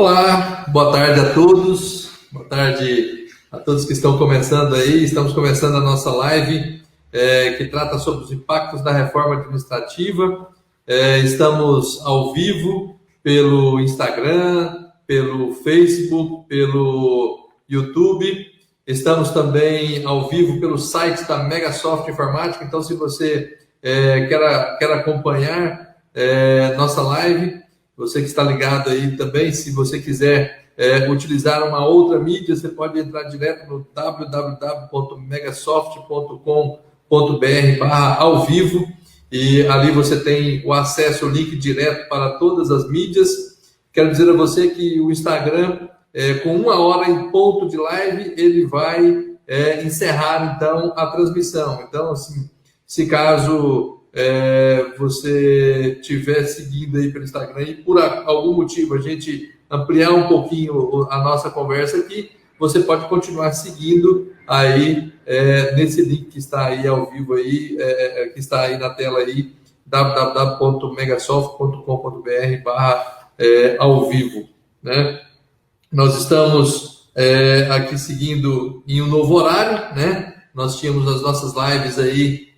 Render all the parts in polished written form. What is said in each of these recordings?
Olá, boa tarde a todos, boa tarde a todos que estão começando aí. Estamos começando a nossa live que trata sobre os impactos da reforma administrativa. Estamos ao vivo pelo Instagram, pelo Facebook, pelo YouTube. Estamos também ao vivo pelo site da Megasoft Informática. Então, se você quer acompanhar nossa live, você que está ligado aí também, se você quiser utilizar uma outra mídia, você pode entrar direto no www.megasoft.com.br/ao vivo, e ali você tem o acesso, o link direto para todas as mídias. Quero dizer a você que o Instagram, com 1 hora em ponto de live, ele vai encerrar então a transmissão. Então, assim, se caso você estiver seguindo aí pelo Instagram e por algum motivo a gente ampliar um pouquinho a nossa conversa aqui, você pode continuar seguindo aí nesse link que está aí ao vivo aí, que está aí na tela aí, www.megasoft.com.br/ao vivo, né? Nós estamos aqui seguindo em um novo horário, né? Nós tínhamos as nossas lives aí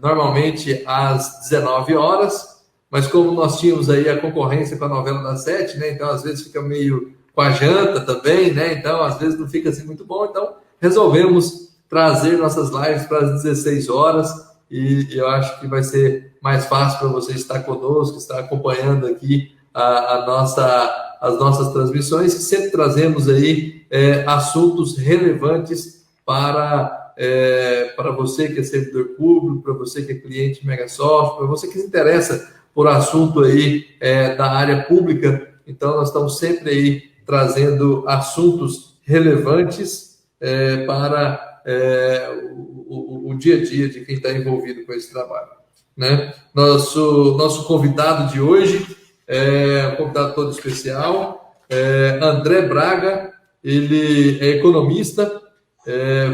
normalmente às 19 horas, mas como nós tínhamos aí a concorrência com a novela das 7, né? Então às vezes fica meio com a janta também, né? Então às vezes não fica assim muito bom, então resolvemos trazer nossas lives para as 16 horas, e eu acho que vai ser mais fácil para você estar conosco, estar acompanhando aqui as nossas transmissões, que sempre trazemos aí assuntos relevantes para você que é servidor público, para você que é cliente Megasoft, para você que se interessa por assunto aí da área pública. Então, nós estamos sempre aí trazendo assuntos relevantes para o dia a dia de quem está envolvido com esse trabalho, né? Nosso convidado de hoje um convidado todo especial, André Braga. Ele é economista,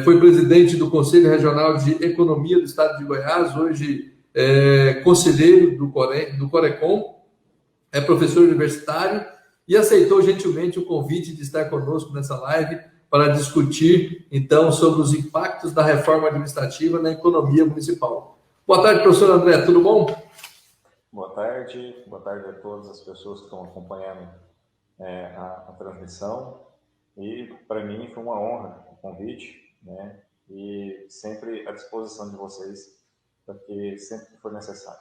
foi presidente do Conselho Regional de Economia do Estado de Goiás, hoje conselheiro do Corecon, é professor universitário e aceitou gentilmente o convite de estar conosco nessa live para discutir, então, sobre os impactos da reforma administrativa na economia municipal. Boa tarde, professor André, tudo bom? Boa tarde a todas as pessoas que estão acompanhando a transmissão. E para mim foi uma honra o convite, né? E sempre à disposição de vocês, porque sempre que for necessário.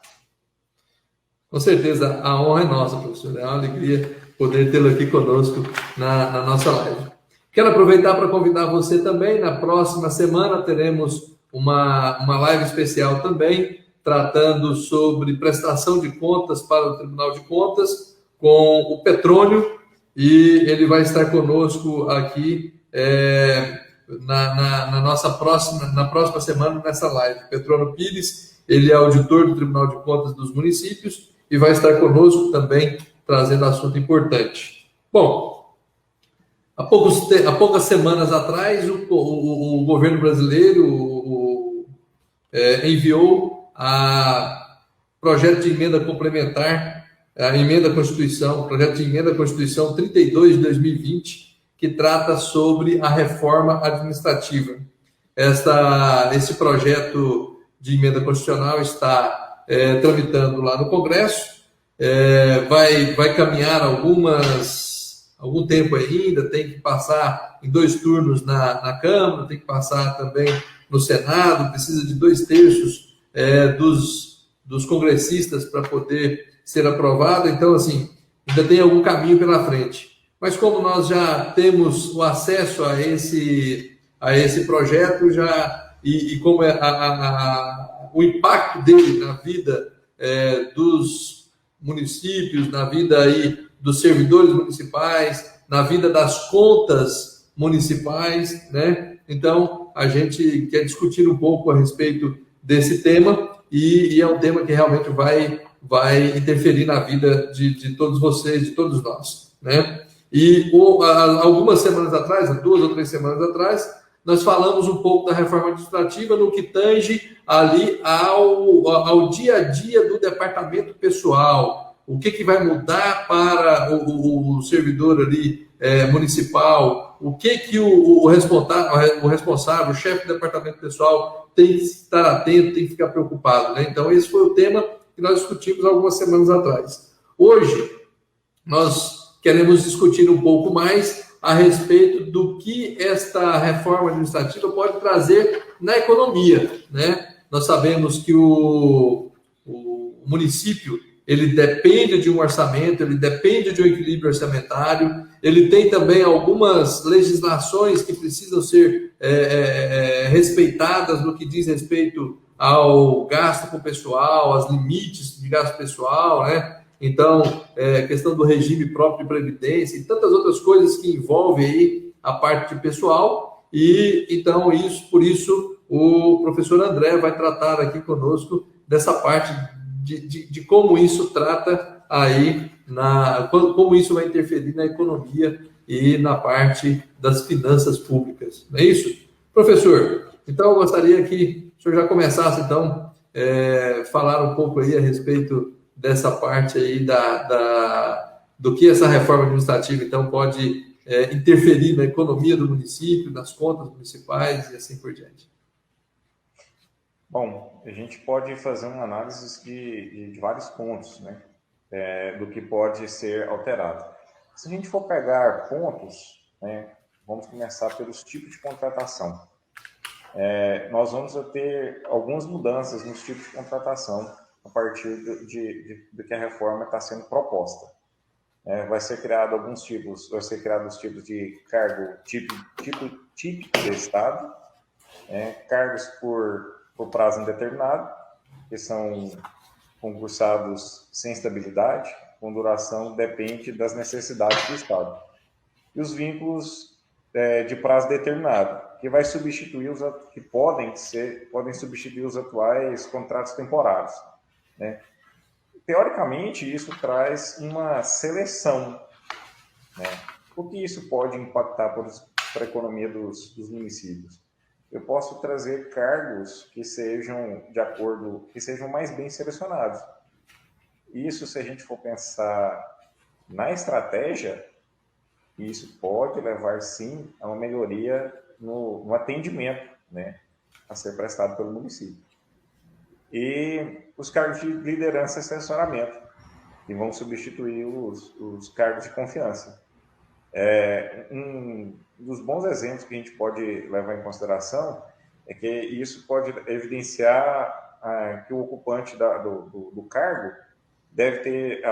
Com certeza, a honra é nossa, professor. É uma alegria poder tê-lo aqui conosco na nossa live. Quero aproveitar para convidar você também. Na próxima semana teremos uma live especial também, tratando sobre prestação de contas para o Tribunal de Contas, com o Petrônio, e ele vai estar conosco aqui na próxima semana, nessa live. Petrônio Pires, ele é auditor do Tribunal de Contas dos municípios e vai estar conosco também, trazendo assunto importante. Bom, há poucas semanas atrás, o governo brasileiro enviou a projeto de emenda complementar, a emenda à Constituição, o projeto de emenda à Constituição 32 de 2020, que trata sobre a reforma administrativa. Esse projeto de emenda constitucional está tramitando lá no Congresso, vai caminhar algum tempo ainda, tem que passar em 2 turnos na Câmara, tem que passar também no Senado, precisa de 2/3 dos congressistas para poder ser aprovado. Então, assim, ainda tem algum caminho pela frente. Mas como nós já temos o acesso a esse projeto, e como o impacto dele na vida dos municípios, na vida aí dos servidores municipais, na vida das contas municipais, né? Então, a gente quer discutir um pouco a respeito desse tema, e é um tema que realmente vai interferir na vida de todos vocês, de todos nós, né? E algumas semanas atrás, 2 ou 3 semanas atrás, nós falamos um pouco da reforma administrativa no que tange ali ao dia a dia do departamento pessoal, o que vai mudar para o servidor ali municipal, o que o responsável, o chefe do departamento pessoal tem que estar atento, tem que ficar preocupado, né? Então, esse foi o tema que nós discutimos algumas semanas atrás. Hoje, nós queremos discutir um pouco mais a respeito do que esta reforma administrativa pode trazer na economia, né? Nós sabemos que o município, ele depende de um orçamento, ele depende de um equilíbrio orçamentário, ele tem também algumas legislações que precisam ser respeitadas no que diz respeito ao gasto com o pessoal, aos limites de gasto pessoal, né? Então, questão do regime próprio de previdência e tantas outras coisas que envolvem aí a parte de pessoal. E então, por isso, o professor André vai tratar aqui conosco dessa parte de como isso trata aí, como isso vai interferir na economia e na parte das finanças públicas. Não é isso? Professor, então eu gostaria que o senhor já começasse, então, falar um pouco aí a respeito dessa parte aí do que essa reforma administrativa, então, pode interferir na economia do município, nas contas municipais e assim por diante. Bom, a gente pode fazer uma análise de vários pontos, né, do que pode ser alterado. Se a gente for pegar pontos, né, vamos começar pelos tipos de contratação. Nós vamos ter algumas mudanças nos tipos de contratação a partir de que a reforma está sendo proposta. Vai ser criado os tipos de cargo típico de Estado, cargos por prazo indeterminado, que são concursados sem estabilidade, com duração depende das necessidades do Estado. E os vínculos de prazo determinado, que vai substituir podem substituir os atuais contratos temporários, né? Teoricamente, isso traz uma seleção, né? O que isso pode impactar para a economia dos municípios? Eu posso trazer cargos que sejam mais bem selecionados. Isso, se a gente for pensar na estratégia, isso pode levar, sim, a uma melhoria no atendimento, né, a ser prestado pelo município. E os cargos de liderança e assessoramento, que vão substituir os cargos de confiança. Um dos bons exemplos que a gente pode levar em consideração é que isso pode evidenciar que o ocupante do cargo deve ter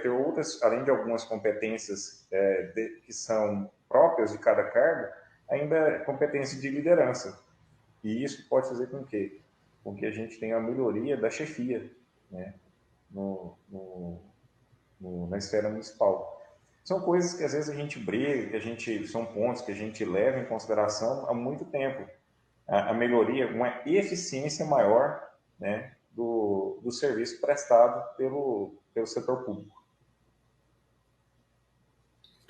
outras, além de algumas competências que são próprias de cada cargo, ainda competência de liderança. E isso pode fazer com que a gente tenha a melhoria da chefia, né, na esfera municipal. São coisas que às vezes a gente briga, são pontos que a gente leva em consideração há muito tempo. A melhoria, uma eficiência maior, né, do serviço prestado pelo setor público.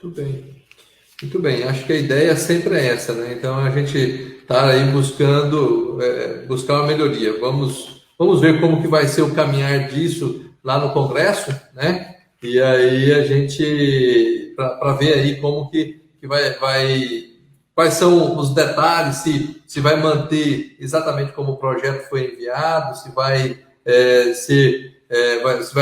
Muito bem. Muito bem, acho que a ideia sempre é essa, né? Então a gente está aí buscar uma melhoria. Vamos ver como que vai ser o caminhar disso lá no Congresso, né? E aí a gente, para ver aí como que quais são os detalhes, se vai manter exatamente como o projeto foi enviado, se vai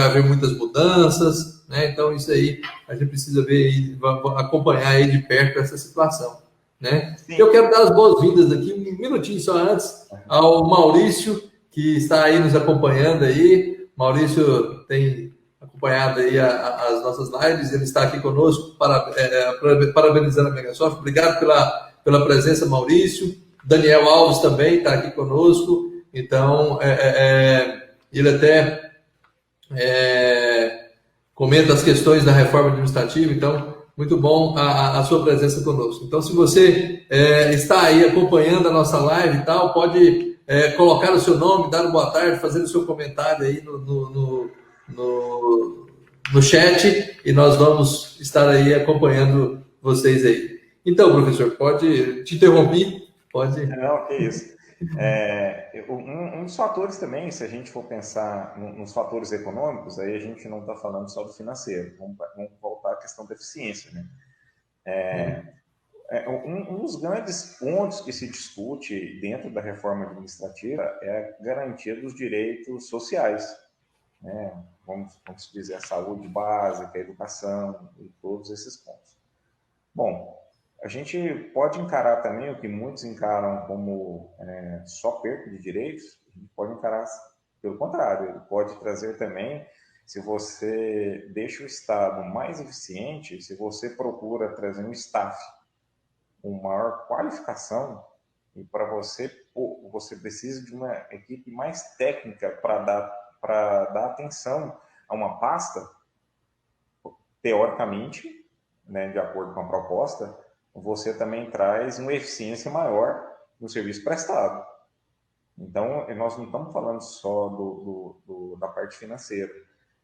haver muitas mudanças, né? Então isso aí a gente precisa ver aí, acompanhar aí de perto essa situação, né? Eu quero dar as boas-vindas aqui, um minutinho só antes, ao Maurício, que está aí nos acompanhando aí. Maurício tem acompanhado aí as nossas lives, ele está aqui conosco, parabenizando a Megasoft. Obrigado pela presença, Maurício. Daniel Alves também está aqui conosco, então ele até comenta as questões da reforma administrativa, então muito bom a sua presença conosco. Então, se você está aí acompanhando a nossa live e tal, pode colocar o seu nome, dar uma boa tarde, fazer o seu comentário aí no chat, e nós vamos estar aí acompanhando vocês aí. Então, professor, te interrompi? Pode. Não, que isso. Um dos fatores também, se a gente for pensar nos fatores econômicos, aí a gente não está falando só do financeiro, vamos voltar à questão da eficiência, né? Um dos grandes pontos que se discute dentro da reforma administrativa é a garantia dos direitos sociais, né? Vamos dizer, a saúde básica, a educação e todos esses pontos. Bom, a gente pode encarar também o que muitos encaram como só perda de direitos, a gente pode encarar pelo contrário, ele pode trazer também, se você deixa o Estado mais eficiente, se você procura trazer um staff com maior qualificação, e para você precisa de uma equipe mais técnica para dar atenção a uma pasta, teoricamente, né, de acordo com a proposta, você também traz uma eficiência maior no serviço prestado. Então, nós não estamos falando só da parte financeira,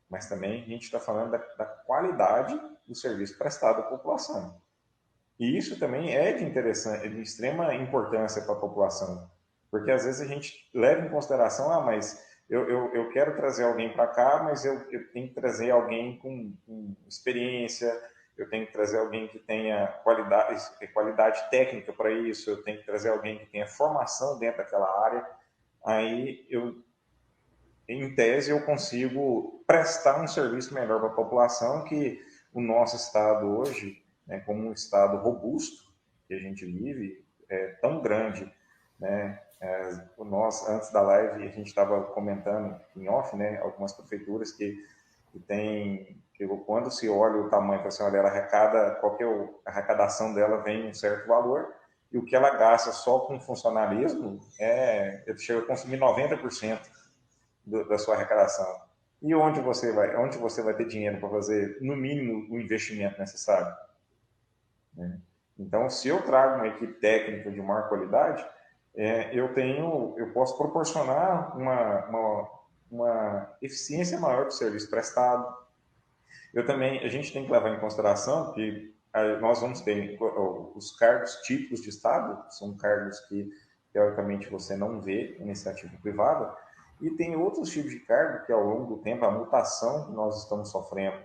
mas também a gente está falando da qualidade do serviço prestado à população. E isso também é de extrema importância para a população, porque às vezes a gente leva em consideração, mas eu quero trazer alguém para cá, mas eu tenho que trazer alguém com experiência, eu tenho que trazer alguém que tenha qualidade técnica para isso, eu tenho que trazer alguém que tenha formação dentro daquela área. Aí, em tese, eu consigo prestar um serviço melhor para a população, que o nosso Estado hoje, né, como um Estado robusto que a gente vive, é tão grande, né? Nós, antes da live, a gente estava comentando em off, né, algumas prefeituras que quando se olha o tamanho, assim, olha, ela arrecada, a arrecadação dela vem um certo valor, e o que ela gasta só com funcionalismo chega a consumir 90% da sua arrecadação. E onde você vai ter dinheiro para fazer, no mínimo, o investimento necessário? Né? Então, se eu trago uma equipe técnica de maior qualidade, eu posso proporcionar uma eficiência maior do serviço prestado. A gente tem que levar em consideração que nós vamos ter os cargos típicos de Estado, são cargos que, teoricamente, você não vê em iniciativa privada, e tem outros tipos de cargo que, ao longo do tempo, a mutação que nós estamos sofrendo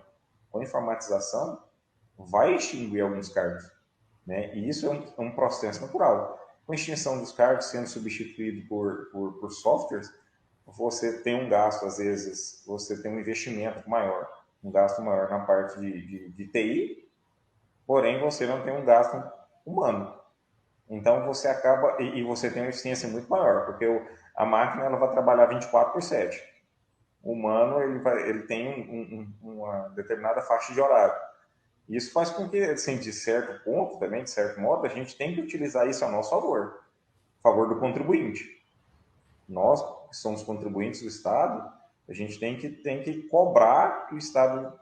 com a informatização vai extinguir alguns cargos, né? E isso é um processo natural. Com a extinção dos cargos sendo substituído por softwares, você tem um gasto, às vezes, você tem um investimento maior, um gasto maior na parte de TI, porém você não tem um gasto humano. Então você acaba, e você tem uma eficiência muito maior, porque a máquina ela vai trabalhar 24/7. O humano ele tem uma determinada faixa de horário. Isso faz com que, assim, de certo ponto, também, de certo modo, a gente tem que utilizar isso a nosso favor do contribuinte. Nós, que somos contribuintes do Estado, a gente tem que cobrar que o Estado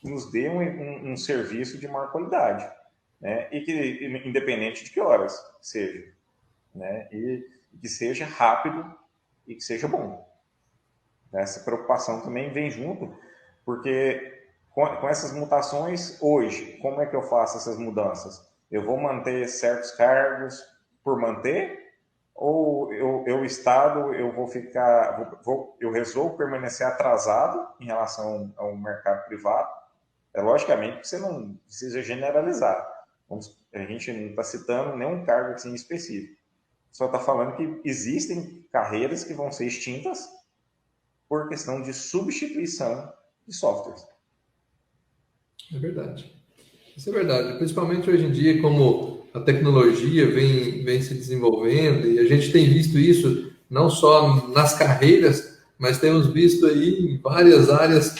nos dê um serviço de maior qualidade, né? E que, independente de que horas seja, né? E que seja rápido e que seja bom. Essa preocupação também vem junto, porque com essas mutações, hoje, como é que eu faço essas mudanças? Eu vou manter certos cargos por manter? Ou Estado, eu resolvo permanecer atrasado em relação ao mercado privado? Logicamente que você não precisa generalizar. A gente não está citando nenhum cargo assim específico. Só está falando que existem carreiras que vão ser extintas por questão de substituição de softwares. É verdade. Isso é verdade. Principalmente hoje em dia, como a tecnologia vem se desenvolvendo, e a gente tem visto isso não só nas carreiras, mas temos visto aí em várias áreas,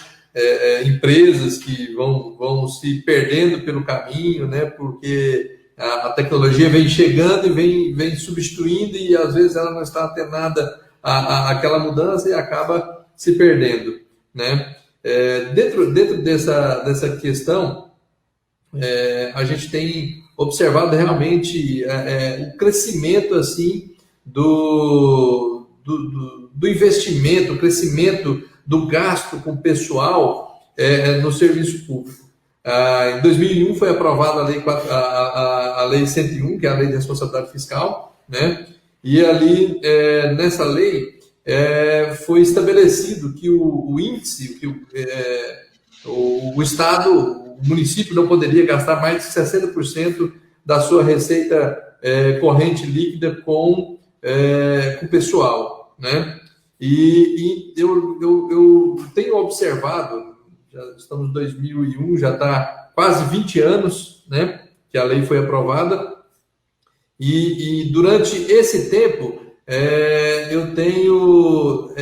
empresas que vão se perdendo pelo caminho, né? Porque a tecnologia vem chegando e vem substituindo, e às vezes ela não está atenada àquela mudança e acaba se perdendo, né? Dentro dessa questão, a gente tem observado realmente o crescimento assim do investimento, o crescimento do gasto com o pessoal no serviço público. Em 2001 foi aprovada a Lei 101, que é a Lei de Responsabilidade Fiscal, né? E ali, nessa lei, foi estabelecido que o índice, que o Estado, o município não poderia gastar mais de 60% da sua receita corrente líquida com pessoal, né? Eu tenho observado, já estamos em 2001, já está quase 20 anos, né, que a lei foi aprovada, e durante esse tempo eu tenho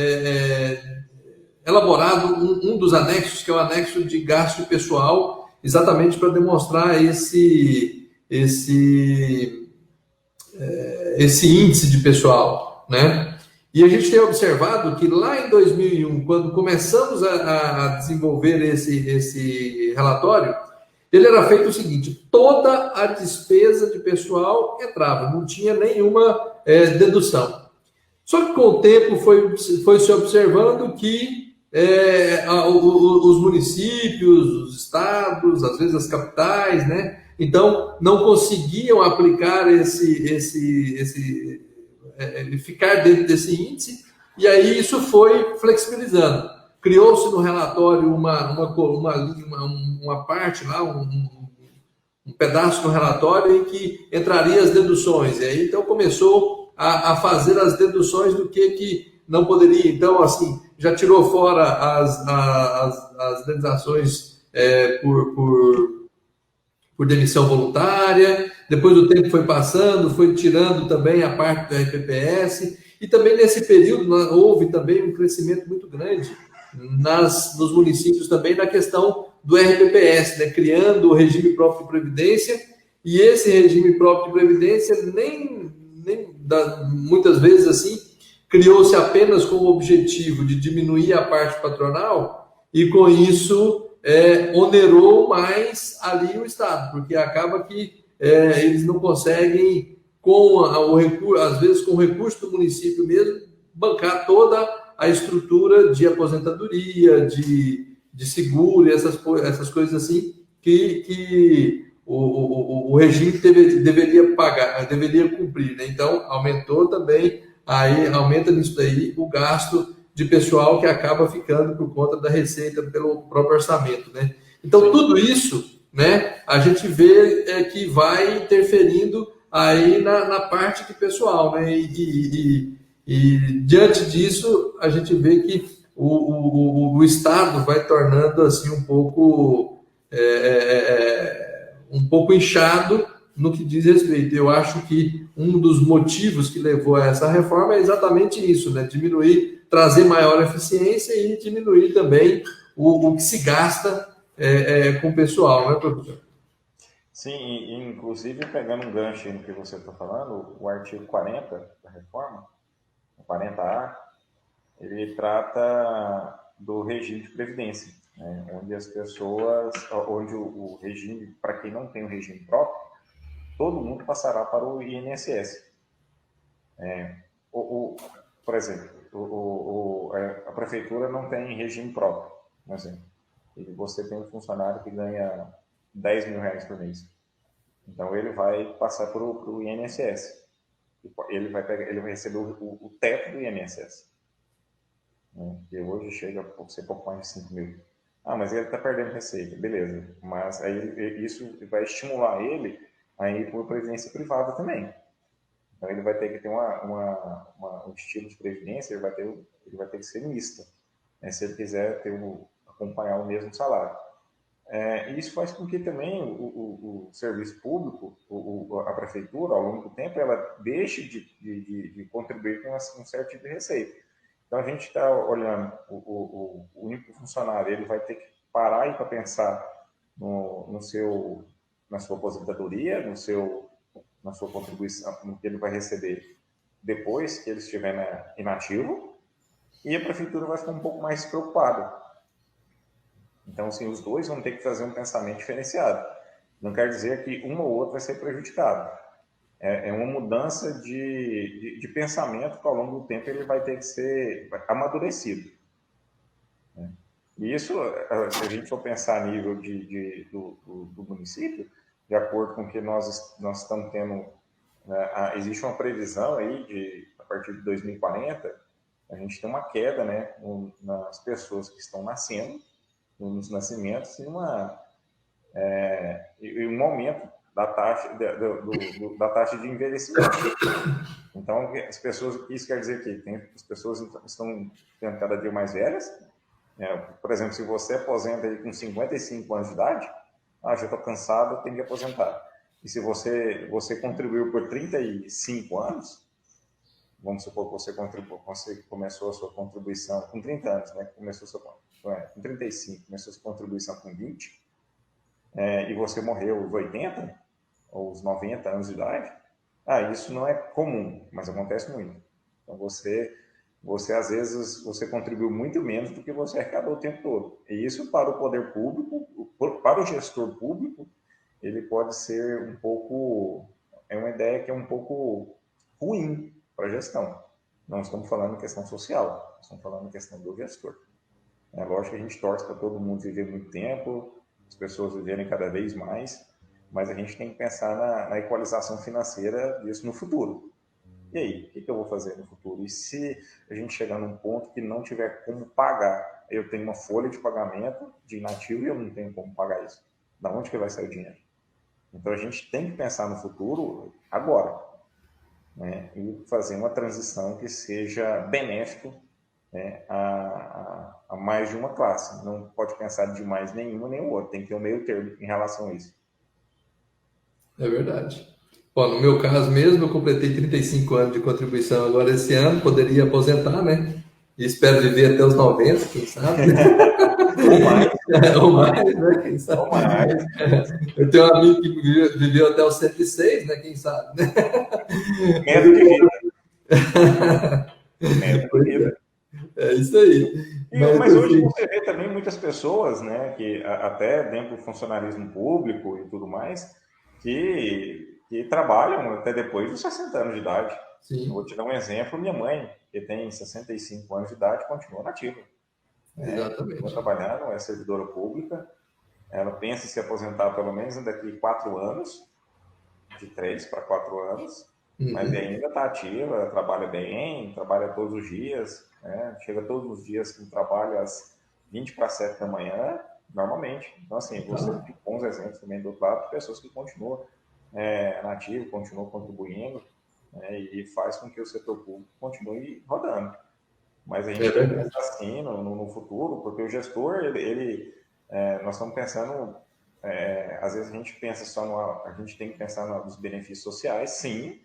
elaborado um dos anexos, que é o anexo de gasto pessoal, exatamente para demonstrar esse índice de pessoal, né? E a gente tem observado que lá em 2001, quando começamos a desenvolver esse relatório, ele era feito o seguinte: toda a despesa de pessoal entrava, não tinha nenhuma dedução. Só que com o tempo foi se observando que os municípios, os estados, às vezes as capitais, né? Então não conseguiam aplicar ficar dentro desse índice, e aí isso foi flexibilizando. Criou-se no relatório uma parte lá, um pedaço no relatório em que entraria as deduções. E aí então começou a fazer as deduções do que não poderia. Então, assim, já tirou fora as indenizações por demissão voluntária. Depois o tempo foi passando, foi tirando também a parte do RPPS. E também nesse período houve também um crescimento muito grande nos municípios também na questão do RPPS, né? Criando o regime próprio de previdência. E esse regime próprio de previdência muitas vezes assim criou-se apenas com o objetivo de diminuir a parte patronal, e com isso onerou mais ali o Estado, porque acaba que eles não conseguem, às vezes com o recurso do município mesmo, bancar toda a estrutura de aposentadoria, de seguro, essas coisas assim, que o regime deveria pagar, deveria cumprir, né? Então, aumentou também, aí aumenta nisso daí o gasto de pessoal que acaba ficando por conta da receita pelo próprio orçamento, né? Então, sim, tudo isso, né, a gente vê que vai interferindo aí na parte de pessoal, né? E diante disso, a gente vê que o Estado vai tornando assim um pouco inchado no que diz respeito. Eu acho que um dos motivos que levou a essa reforma é exatamente isso, né? Diminuir, trazer maior eficiência e diminuir também o que se gasta com o pessoal, né, professor? Sim, inclusive pegando um gancho no que você está falando, o artigo 40 da reforma, o 40A, ele trata do regime de previdência, né? Onde as pessoas, onde o regime, para quem não tem o regime próprio, todo mundo passará para o INSS. O, o, por exemplo, a prefeitura não tem regime próprio, por exemplo. E você tem um funcionário que ganha 10 mil reais por mês. Então ele vai passar para o INSS. Ele vai receber o teto do INSS, né? Que hoje chega a ser pouco mais de 5 mil. Ah, mas ele está perdendo receita, beleza. Mas aí isso vai estimular ele a ir por previdência privada também. Então ele vai ter que ter um estilo de previdência, ele vai ter que ser misto, né? Se ele quiser acompanhar o mesmo salário. E isso faz com que também o serviço público, a prefeitura, ao longo do tempo, ela deixe de contribuir com um certo tipo de receita. Então a gente está olhando o único funcionário, ele vai ter que parar para pensar na sua aposentadoria, na sua contribuição, no que ele vai receber depois que ele estiver inativo, e a prefeitura vai ficar um pouco mais preocupada. Então, assim, os dois vão ter que fazer um pensamento diferenciado. Não quer dizer que um ou outro vai ser prejudicado. É uma mudança de pensamento que ao longo do tempo ele vai ter que ser amadurecido, né? E isso, se a gente for pensar a nível do município, de acordo com que nós estamos tendo né, existe uma previsão aí a partir de 2040, a gente tem uma queda, né, nas pessoas que estão nascendo, nos nascimentos, e um aumento da taxa, da taxa de envelhecimento. Então, isso quer dizer que as pessoas estão ficando cada dia mais velhas. Por exemplo, se você aposenta aí com 55 anos de idade, já estou cansado, tenho que aposentar. E se você contribuiu por 35 anos, vamos supor que você começou a sua contribuição com 30 anos, né? Com 35, começou a sua contribuição com 20, e você morreu aos 80 ou aos 90 anos de idade, isso não é comum, mas acontece muito. Então, você às vezes, você contribuiu muito menos do que você arrecadou o tempo todo. E isso, para o poder público, para o gestor público, ele pode ser um pouco... É uma ideia que é um pouco ruim para a gestão. Não estamos falando em questão social, estamos falando em questão do gestor. É lógico que a gente torce para todo mundo viver muito tempo, as pessoas viverem cada vez mais, mas a gente tem que pensar na equalização financeira disso no futuro. E aí, o que eu vou fazer no futuro? E se a gente chegar num ponto que não tiver como pagar, eu tenho uma folha de pagamento de inativo e eu não tenho como pagar isso. Da onde que vai sair o dinheiro? Então a gente tem que pensar no futuro agora, né? E fazer uma transição que seja benéfica, né, a mais de uma classe. Não pode pensar de mais nenhuma nem o outro. Tem que ter um meio termo em relação a isso. É verdade. Bom, no meu caso mesmo, eu completei 35 anos de contribuição agora esse ano, poderia aposentar, né? E espero viver até os 90, quem sabe? Ou mais. Ou mais, né? Quem sabe? Ou mais. Eu tenho um amigo que viveu até os 106, né? Quem sabe? Né? Medo de vida. Medo de vida. É isso aí. Mas hoje você vê também muitas pessoas, né, que até dentro do funcionalismo público e tudo mais, que trabalham até depois dos 60 anos de idade. Sim. Vou te dar um exemplo, minha mãe, que tem 65 anos de idade, continua nativa. Exatamente. Continua trabalhando, é servidora pública, ela pensa em se aposentar pelo menos daqui 4 anos, de 3 para 4 anos, mas ainda está ativa, trabalha bem, trabalha todos os dias, né? Chega todos os dias no trabalho às 20 para 7 da manhã, normalmente. Então, assim, você tem bons exemplos também do outro lado de pessoas que continuam nativas, continuam contribuindo, né? E faz com que o setor público continue rodando. Mas a gente tem que pensar assim no futuro, porque o gestor, nós estamos pensando, às vezes a gente pensa a gente tem que pensar nos benefícios sociais, sim,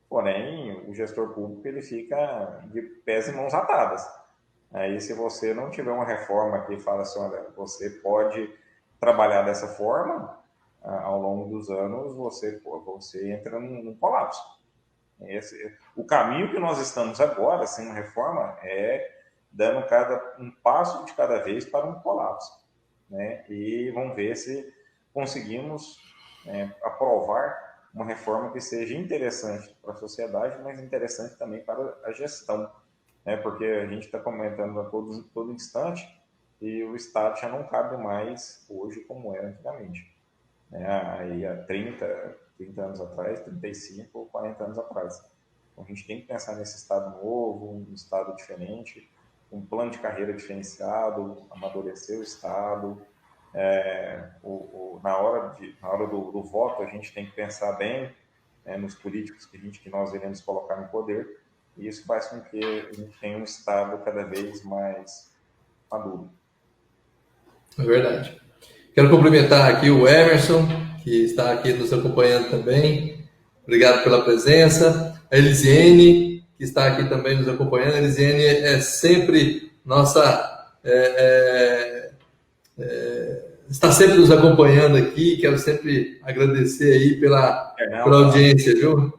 porém o gestor público ele fica de pés e mãos atadas. Aí se você não tiver uma reforma que fala assim, olha, você pode trabalhar dessa forma, ao longo dos anos você entra num colapso. O caminho que nós estamos agora, sem uma reforma, é dando um passo de cada vez para um colapso, né? E vamos ver se conseguimos aprovar uma reforma que seja interessante para a sociedade, mas interessante também para a gestão, né? Porque a gente está comentando a todo instante e o Estado já não cabe mais hoje como era antigamente, né? Aí há 30 anos atrás, 35 ou 40 anos atrás. Então, a gente tem que pensar nesse Estado novo, um Estado diferente, um plano de carreira diferenciado, amadurecer o Estado. Na hora do voto, a gente tem que pensar bem nos políticos que nós iremos colocar no poder, e isso faz com que a gente tenha um Estado cada vez mais maduro. É verdade. Quero cumprimentar aqui o Emerson, que está aqui nos acompanhando também. Obrigado pela presença. A Elisiene, que está aqui também nos acompanhando. A Elisiene é sempre nossa... está sempre nos acompanhando aqui. Quero sempre agradecer aí pela audiência, viu?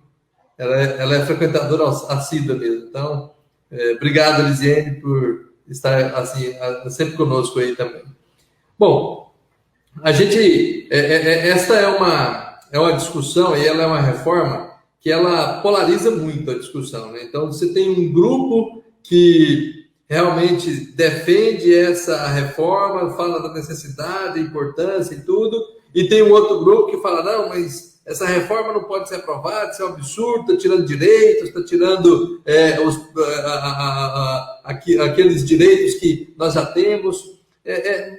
Ela é frequentadora assídua mesmo. Então, obrigado, Elisiene, por estar assim, sempre conosco aí também. Bom, a gente, esta é uma discussão e ela é uma reforma que ela polariza muito a discussão, né? Então, você tem um grupo que realmente defende essa reforma, fala da necessidade, importância e tudo, e tem um outro grupo que fala, não, mas essa reforma não pode ser aprovada, isso é um absurdo, está tirando direitos, está tirando aqueles direitos que nós já temos.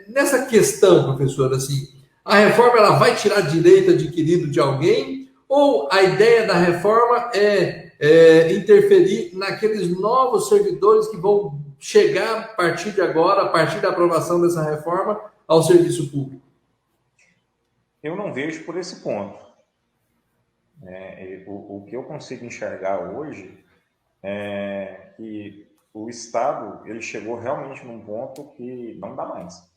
Nessa questão, professor, assim, a reforma ela vai tirar direito adquirido de alguém ou a ideia da reforma é interferir naqueles novos servidores que vão chegar a partir de agora, a partir da aprovação dessa reforma, ao serviço público? Eu não vejo por esse ponto. O que eu consigo enxergar hoje é que o Estado ele chegou realmente num ponto que não dá mais.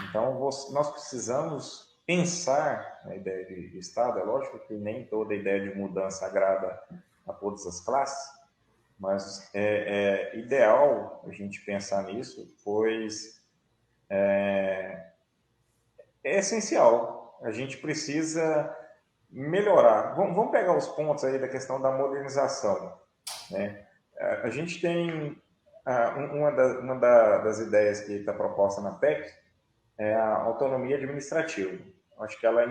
Então, nós precisamos pensar na ideia de Estado. É lógico que nem toda ideia de mudança agrada a todas as classes, mas é ideal a gente pensar nisso, pois é essencial. A gente precisa melhorar. Vamos pegar os pontos aí da questão da modernização, né? A gente tem uma das ideias que está proposta na PEC é a autonomia administrativa. Acho que ela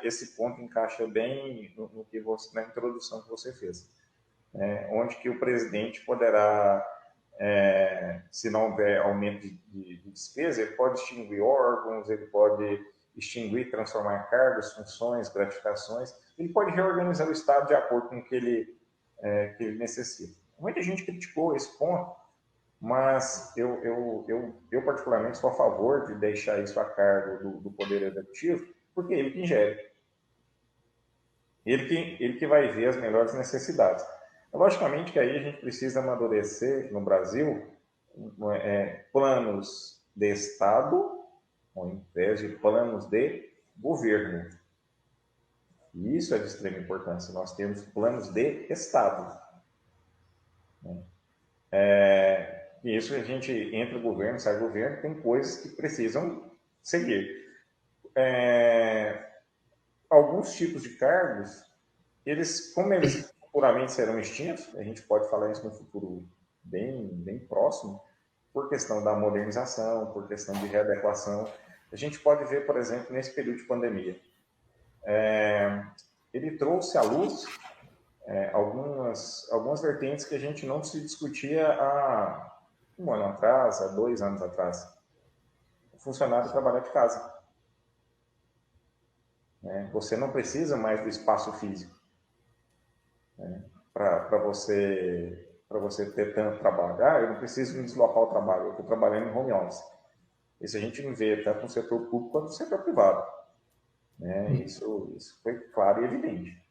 esse ponto encaixa bem no que na introdução que você fez, onde que o presidente poderá, se não houver aumento de despesa, ele pode extinguir órgãos, ele pode extinguir, transformar cargos, funções, gratificações, ele pode reorganizar o Estado de acordo com o que ele necessita. Muita gente criticou esse ponto, mas eu particularmente sou a favor de deixar isso a cargo do Poder Executivo, porque ele que ingere. Ele que vai ver as melhores necessidades. Logicamente que aí a gente precisa amadurecer no Brasil planos de Estado, ao invés de planos de governo. E isso é de extrema importância. Nós temos planos de Estado. E isso a gente entra o governo, sai do governo, tem coisas que precisam seguir. Alguns tipos de cargos, como eles futuramente serão extintos, a gente pode falar isso no futuro bem próximo, por questão da modernização, por questão de readequação. A gente pode ver, por exemplo, nesse período de pandemia, ele trouxe à luz algumas vertentes que a gente não se discutia há 1 ano atrás, há 2 anos atrás. O funcionário trabalhar de casa. Você não precisa mais do espaço físico para você ter tanto trabalho. Eu não preciso me deslocar ao trabalho, eu estou trabalhando em home office. Isso a gente vê tanto no setor público quanto no setor privado. Isso foi claro e evidente.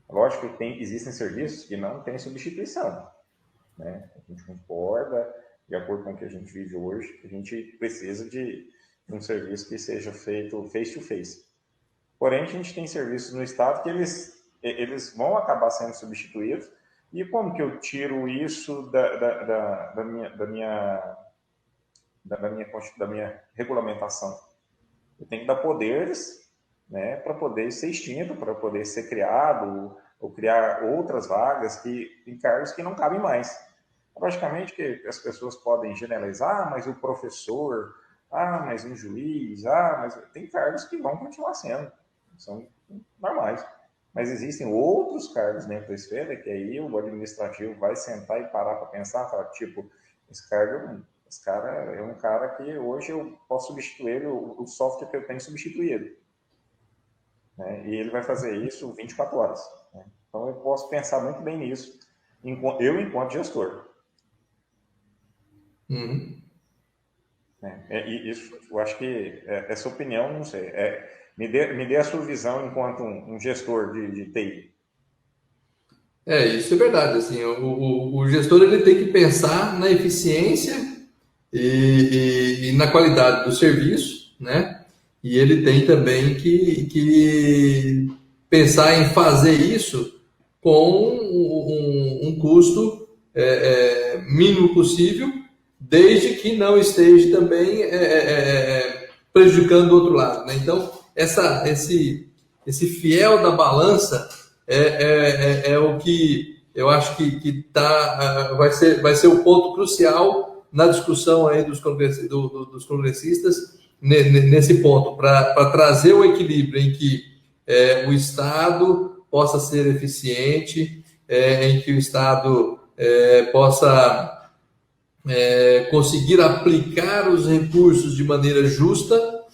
Lógico que existem serviços que não têm substituição. A gente concorda, de acordo com o que a gente vive hoje, a gente precisa de um serviço que seja feito face-to-face. Porém, a gente tem serviços no Estado que eles vão acabar sendo substituídos. E como que eu tiro isso da minha regulamentação? Eu tenho que dar poderes, para poder ser extinto, para poder ser criado, ou criar outras vagas em cargos que não cabem mais. Logicamente que as pessoas podem generalizar, mas o professor, mas um juiz, mas tem cargos que vão continuar sendo, são normais. Mas existem outros cargos dentro da esfera que aí o administrativo vai sentar e parar para pensar, falar, tipo, esse cara é um cara que hoje eu posso substituir o software que eu tenho substituído. E ele vai fazer isso 24 horas. Então eu posso pensar muito bem nisso, enquanto gestor. Uhum. Isso, eu acho que essa opinião, não sei, me dê a sua visão enquanto um gestor de TI. Isso é verdade. Assim, o gestor ele tem que pensar na eficiência e na qualidade do serviço, né? E ele tem também que pensar em fazer isso com um custo mínimo possível, desde que não esteja também prejudicando o outro lado, né? Então, esse fiel da balança é o que eu acho que vai ser o ponto crucial na discussão aí dos congressistas nesse ponto, para trazer o equilíbrio em que o Estado possa ser eficiente, em que o Estado possa conseguir aplicar os recursos de maneira justa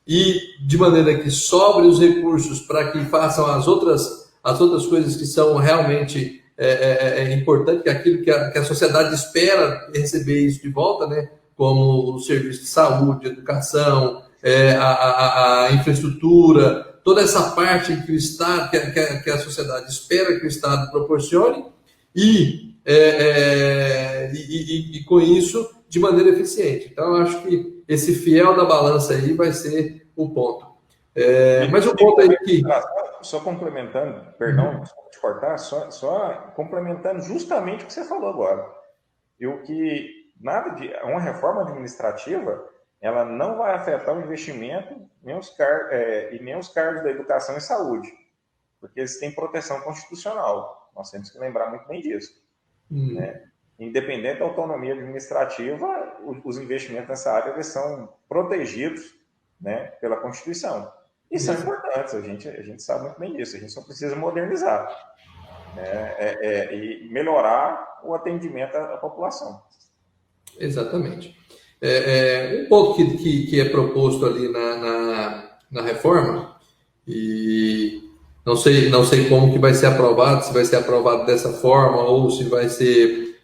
e de maneira que sobre os recursos para que façam as outras coisas que são realmente importantes, que é aquilo que a sociedade espera receber isso de volta, né? Como o serviço de saúde, educação, a infraestrutura, toda essa parte que o Estado, que a sociedade espera que o Estado proporcione e com isso de maneira eficiente. Então, eu acho que esse fiel da balança aí vai ser o ponto. Mas o ponto aí que... Só complementando, perdão, te cortar, só complementando justamente o que você falou agora. Eu que nada de uma reforma administrativa, ela não vai afetar o investimento e nem os cargos da educação e saúde, porque eles têm proteção constitucional. Nós temos que lembrar muito bem disso. Né? Independente da autonomia administrativa, os investimentos nessa área eles são protegidos, né, pela Constituição. E são importantes, a gente sabe muito bem disso, a gente só precisa modernizar, né, e melhorar o atendimento à população. Exatamente. Um ponto que é proposto ali na reforma, e não sei como que vai ser aprovado, se vai ser aprovado dessa forma ou se vai ser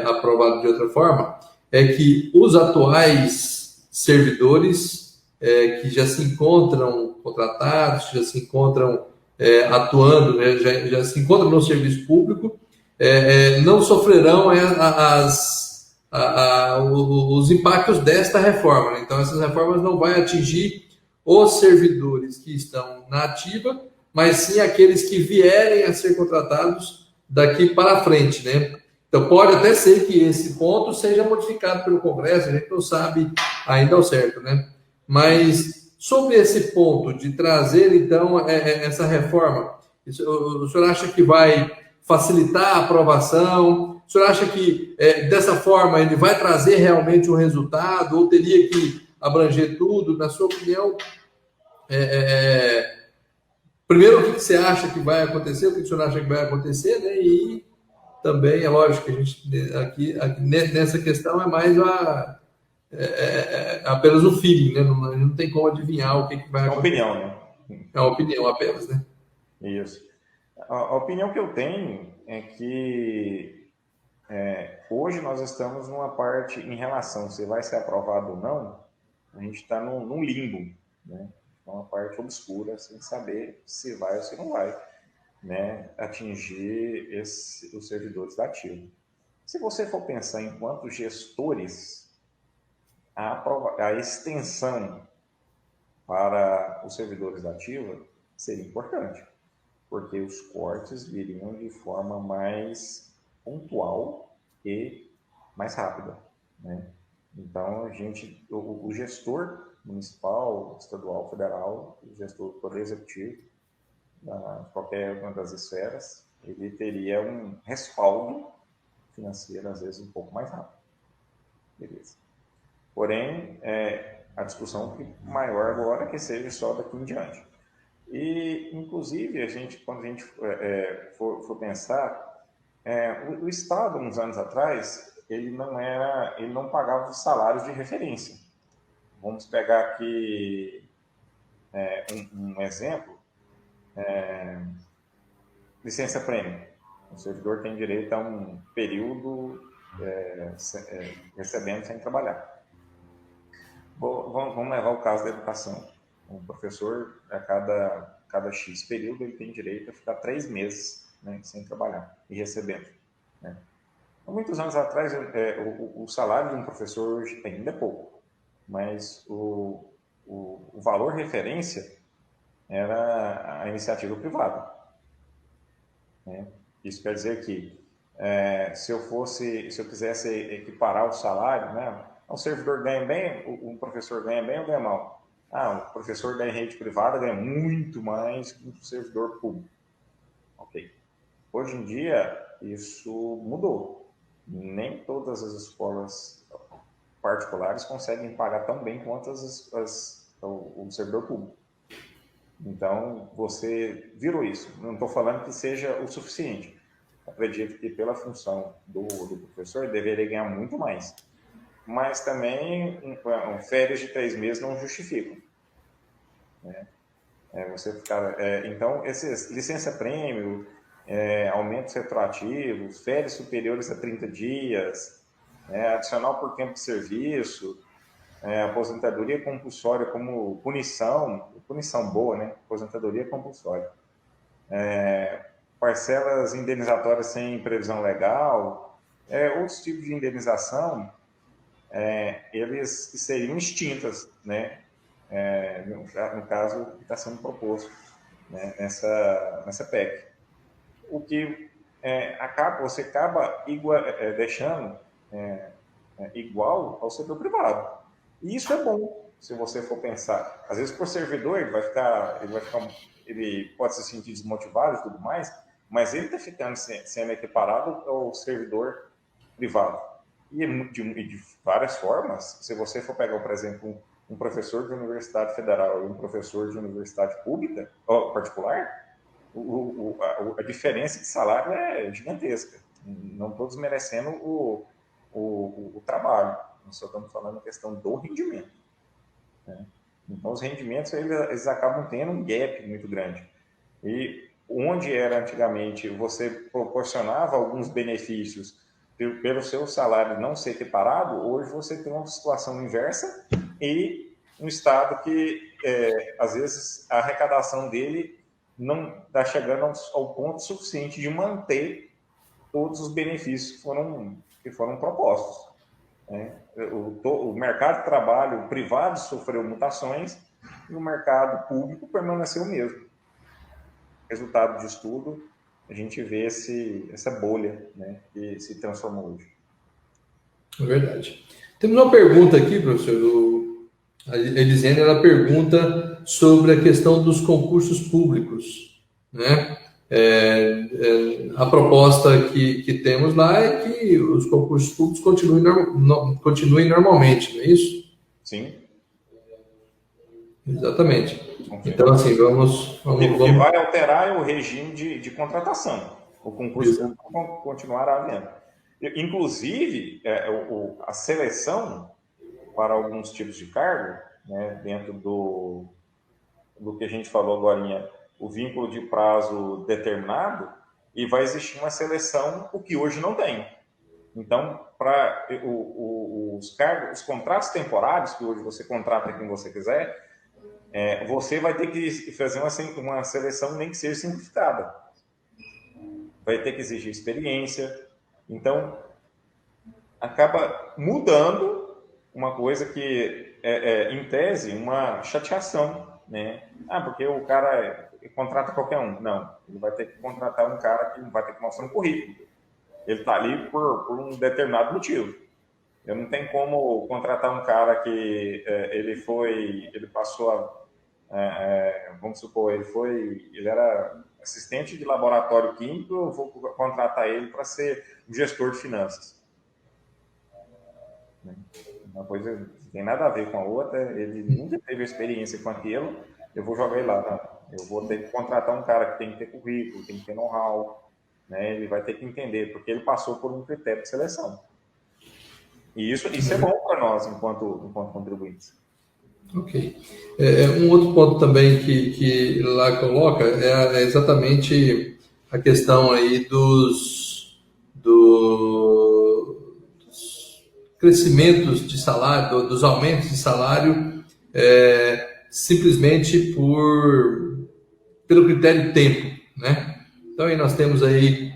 aprovado de outra forma, é que os atuais servidores que já se encontram contratados, já se encontram atuando, né, já se encontram no serviço público, não sofrerão os impactos desta reforma. Então, essas reformas não vão atingir os servidores que estão na ativa, mas sim aqueles que vierem a ser contratados daqui para frente, né? Então, pode até ser que esse ponto seja modificado pelo Congresso, a gente não sabe ainda ao certo, né? Mas sobre esse ponto de trazer, então, essa reforma, o senhor acha que vai facilitar a aprovação? O senhor acha que dessa forma ele vai trazer realmente um resultado ou teria que abranger tudo? Na sua opinião, primeiro, o que você acha que vai acontecer, o que o senhor acha que vai acontecer, né? E também, é lógico que a gente aqui nessa questão é mais apenas um feeling, né? Não tem como adivinhar o que vai acontecer. É uma opinião, né? É uma opinião apenas, né? Isso. A opinião que eu tenho é que hoje nós estamos numa parte em relação se vai ser aprovado ou não, a gente está num limbo, né? Uma parte obscura, sem saber se vai ou se não vai, né, atingir os servidores da ativa. Se você for pensar enquanto gestores, a extensão para os servidores da ativa seria importante, porque os cortes viriam de forma mais pontual e mais rápida, né? Então, o gestor municipal, estadual, federal, o gestor do poder executivo, qualquer uma das esferas, ele teria um respaldo financeiro, às vezes, um pouco mais rápido. Beleza. Porém, a discussão maior agora é que seja só daqui em diante. E, inclusive, quando a gente for pensar, o Estado, uns anos atrás, ele não pagava os salários de referência. Vamos pegar aqui um exemplo, licença-prêmio. O servidor tem direito a um período recebendo sem trabalhar. Vamos levar o caso da educação. Um professor, a cada X período, ele tem direito a ficar 3 meses, né, sem trabalhar e recebendo, né? Há muitos anos atrás, o salário de um professor hoje ainda é pouco, mas o valor referência era a iniciativa privada, né? Isso quer dizer que se eu quisesse equiparar o salário, né, o servidor ganha bem, o professor ganha bem ou ganha mal? O professor da rede privada ganha muito mais que o servidor público. Ok. Hoje em dia, isso mudou. Nem todas as escolas particulares conseguem pagar tão bem quanto o servidor público. Então, você virou isso. Não estou falando que seja o suficiente. Acredito que pela função do professor, deveria ganhar muito mais. Mas também, férias de 3 meses não justificam. Né? Então, esses licença-prêmio, aumentos retroativos, férias superiores a 30 dias, adicional por tempo de serviço, aposentadoria compulsória como punição boa, né? Aposentadoria compulsória. Parcelas indenizatórias sem previsão legal, outros tipos de indenização, eles seriam extintas, né? No caso que está sendo proposto, né? nessa PEC. O que você acaba deixando igual ao setor privado. E isso é bom, se você for pensar. Às vezes, por servidor, ele pode se sentir desmotivado e tudo mais, mas ele está ficando sendo equiparado ao servidor privado. E de várias formas, se você for pegar, por exemplo, um professor de universidade federal e um professor de universidade pública, ou particular, a diferença de salário é gigantesca. Não estou desmerecendo o trabalho, nós só estamos falando a questão do rendimento. Né? Então, os rendimentos eles acabam tendo um gap muito grande. E onde era antigamente você proporcionava alguns benefícios pelo seu salário não ser equiparado, hoje você tem uma situação inversa e um Estado que, às vezes, a arrecadação dele não está chegando ao ponto suficiente de manter todos os benefícios que foram propostos. Né? O mercado de trabalho privado sofreu mutações e o mercado público permaneceu o mesmo. Resultado de estudo, a gente vê essa bolha, né, que se transformou hoje. É verdade. Temos uma pergunta aqui, professor. A Elisiane, ela pergunta sobre a questão dos concursos públicos, né? A proposta que temos lá é que os concursos públicos continuem normalmente, não é isso? Sim. Exatamente. Então, assim, vamos... O que vai alterar é o regime de contratação. O concurso público continuará havendo. Inclusive, a seleção para alguns tipos de cargo, né, dentro do que a gente falou agora, o vínculo de prazo determinado, e vai existir uma seleção, o que hoje não tem. Então, para os contratos temporários, que hoje você contrata quem você quiser, você vai ter que fazer uma seleção nem que seja simplificada. Vai ter que exigir experiência. Então, acaba mudando uma coisa que em tese, uma chateação, né? Porque o cara contrata qualquer um. Não, ele vai ter que contratar um cara que vai ter que mostrar um currículo. Ele está ali por um determinado motivo. Eu não tenho como contratar um cara que ele passou vamos supor, ele era assistente de laboratório químico, eu vou contratar ele para ser gestor de finanças. Uma coisa não tem nada a ver com a outra, ele nunca teve experiência com aquilo, eu vou jogar ele lá. Não. Eu vou ter que contratar um cara que tem que ter currículo, tem que ter know-how, né? Ele vai ter que entender, porque ele passou por um critério de seleção. E isso é bom para nós, enquanto contribuintes. Ok. Um outro ponto também que lá coloca é exatamente a questão aí dos crescimentos de salário, dos aumentos de salário, simplesmente pelo critério tempo, né? Então aí nós temos aí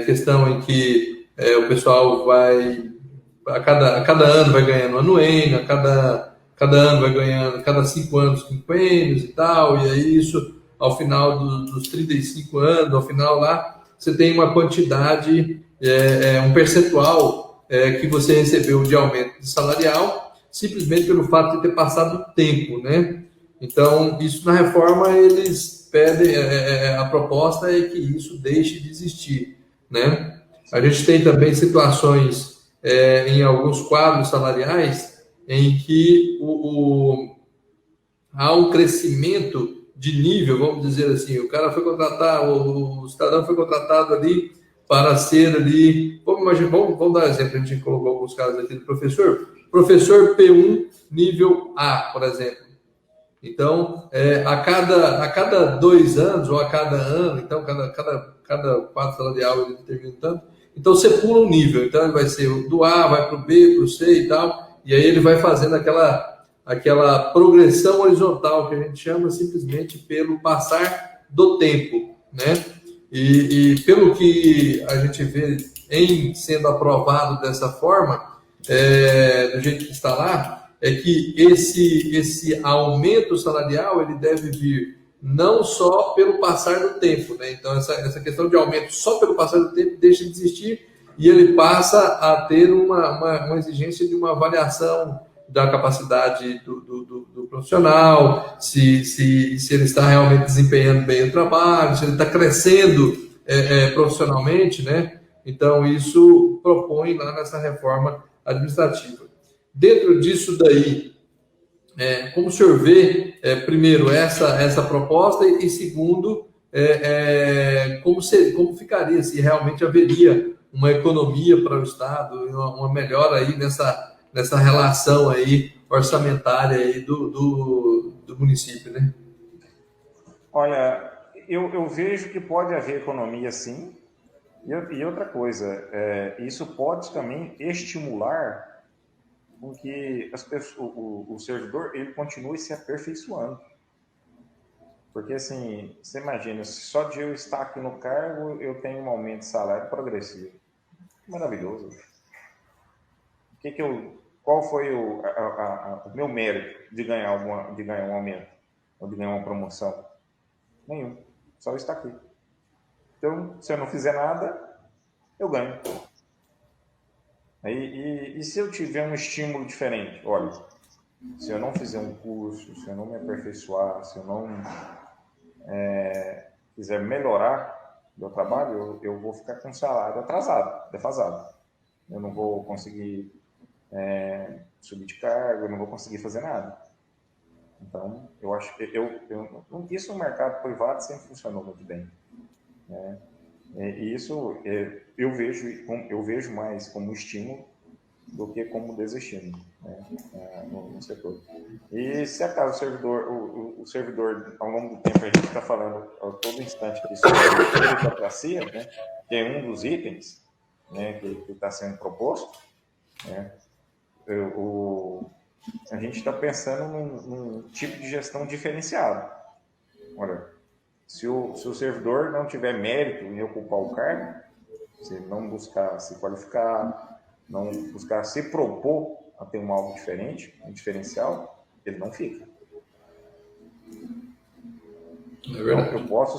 questão em que o pessoal vai a cada ano vai ganhando um anuênio, a cada ano vai ganhando, cada 5 anos, quinquênios e tal, e aí isso, ao final dos 35 anos, ao final lá, você tem uma quantidade, um percentual que você recebeu de aumento salarial, simplesmente pelo fato de ter passado tempo, né? Então, isso na reforma, eles pedem, a proposta é que isso deixe de existir, né? A gente tem também situações em alguns quadros salariais em que há um crescimento de nível, vamos dizer assim. O cara foi contratado, o cidadão foi contratado ali para ser ali, vamos dar um exemplo, a gente colocou alguns casos aqui do professor P1 nível A, por exemplo. Então, a cada 2 anos, ou a cada ano, então, cada quadro salarial ele determina tanto, então você pula um nível, então ele vai ser do A, vai para o B, para o C e tal, e aí ele vai fazendo aquela progressão horizontal que a gente chama simplesmente pelo passar do tempo, né? E pelo que a gente vê em sendo aprovado dessa forma, do jeito que está lá, é que esse aumento salarial ele deve vir não só pelo passar do tempo, né? Então essa questão de aumento só pelo passar do tempo deixa de existir e ele passa a ter uma exigência de uma avaliação da capacidade do profissional, se ele está realmente desempenhando bem o trabalho, se ele está crescendo profissionalmente, né? Então, isso propõe lá nessa reforma administrativa. Dentro disso daí, como o senhor vê, primeiro, essa proposta e segundo, como ficaria, se realmente haveria uma economia para o Estado, uma melhora aí nessa relação aí orçamentária aí do município, né? Olha, eu vejo que pode haver economia sim, e outra coisa, isso pode também estimular com que o servidor ele continue se aperfeiçoando. Porque assim, você imagina, só de eu estar aqui no cargo, eu tenho um aumento de salário progressivo. Maravilhoso. Qual foi o meu mérito de ganhar um aumento ou de ganhar uma promoção? Nenhum. Só estar aqui. Então, se eu não fizer nada, eu ganho. E se eu tiver um estímulo diferente? Olha, se eu não fizer um curso, se eu não me aperfeiçoar, se eu não quiser melhorar meu trabalho, eu vou ficar com salário atrasado, defasado. Eu não vou conseguir subir de cargo, eu não vou conseguir fazer nada. Então, eu acho que isso no mercado privado sempre funcionou muito bem, né? E isso eu vejo mais como estímulo do que como desestímulo, né, no setor. E se acaso o servidor, ao longo do tempo, a gente está falando a todo instante aqui sobre a meritocracia, né, que é um dos itens, né, que está sendo proposto, né, a gente está pensando num tipo de gestão diferenciado. Olha, se o servidor não tiver mérito em ocupar o cargo, se não buscar se qualificar, não buscar se propor a ter um algo diferente, um diferencial, ele não fica. Então, eu posso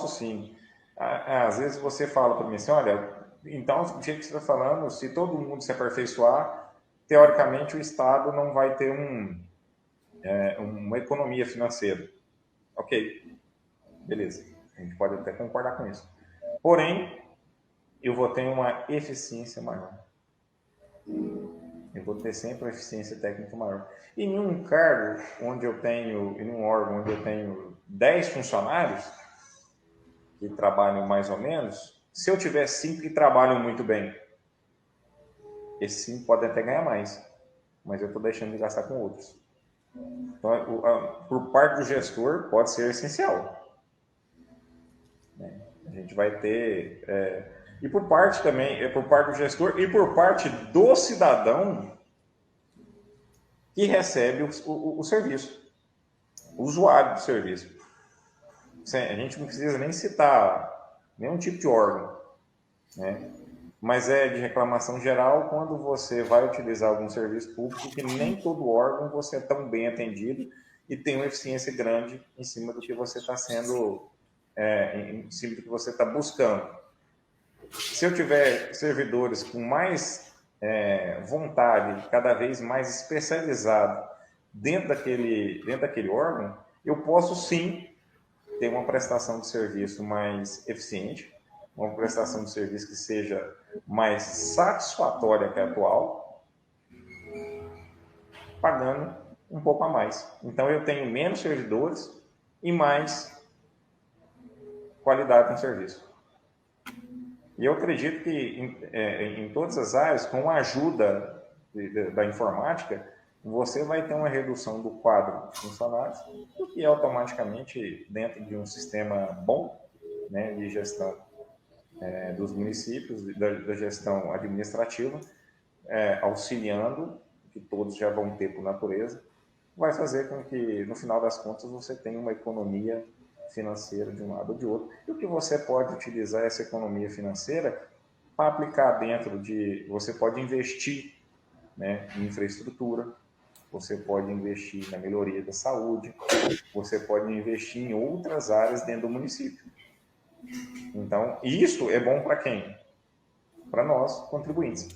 sim. Às vezes você fala para mim assim, olha, então, do jeito que você está falando, se todo mundo se aperfeiçoar, teoricamente o Estado não vai ter uma economia financeira. Ok, beleza, a gente pode até concordar com isso. Porém, eu vou ter uma eficiência maior. Eu vou ter sempre uma eficiência técnica maior. E em um cargo onde eu tenho, em um órgão onde eu tenho 10 funcionários que trabalham mais ou menos, se eu tiver 5 que trabalham muito bem, esses 5 podem até ganhar mais, mas eu estou deixando de gastar com outros. Então, por parte do gestor, pode ser essencial. A gente vai ter... E por parte também, por parte do gestor e por parte do cidadão que recebe o serviço, o usuário do serviço. A gente não precisa nem citar nenhum tipo de órgão, né? Mas é de reclamação geral quando você vai utilizar algum serviço público que nem todo órgão você é tão bem atendido e tem uma eficiência grande em cima do que você está sendo, em cima do que você está buscando. Se eu tiver servidores com mais vontade, cada vez mais especializado dentro daquele órgão, eu posso sim ter uma prestação de serviço mais eficiente, uma prestação de serviço que seja mais satisfatória que a atual, pagando um pouco a mais. Então eu tenho menos servidores e mais qualidade no serviço. E eu acredito que em todas as áreas, com a ajuda da informática, você vai ter uma redução do quadro de funcionários, o que automaticamente, dentro de um sistema bom, né, de gestão dos municípios, da gestão administrativa, auxiliando, que todos já vão ter por natureza, vai fazer com que, no final das contas, você tenha uma economia financeira de um lado ou de outro. E o que você pode utilizar essa economia financeira para aplicar dentro de... Você pode investir, né, em infraestrutura, você pode investir na melhoria da saúde, você pode investir em outras áreas dentro do município. Então, isso é bom para quem? Para nós, contribuintes.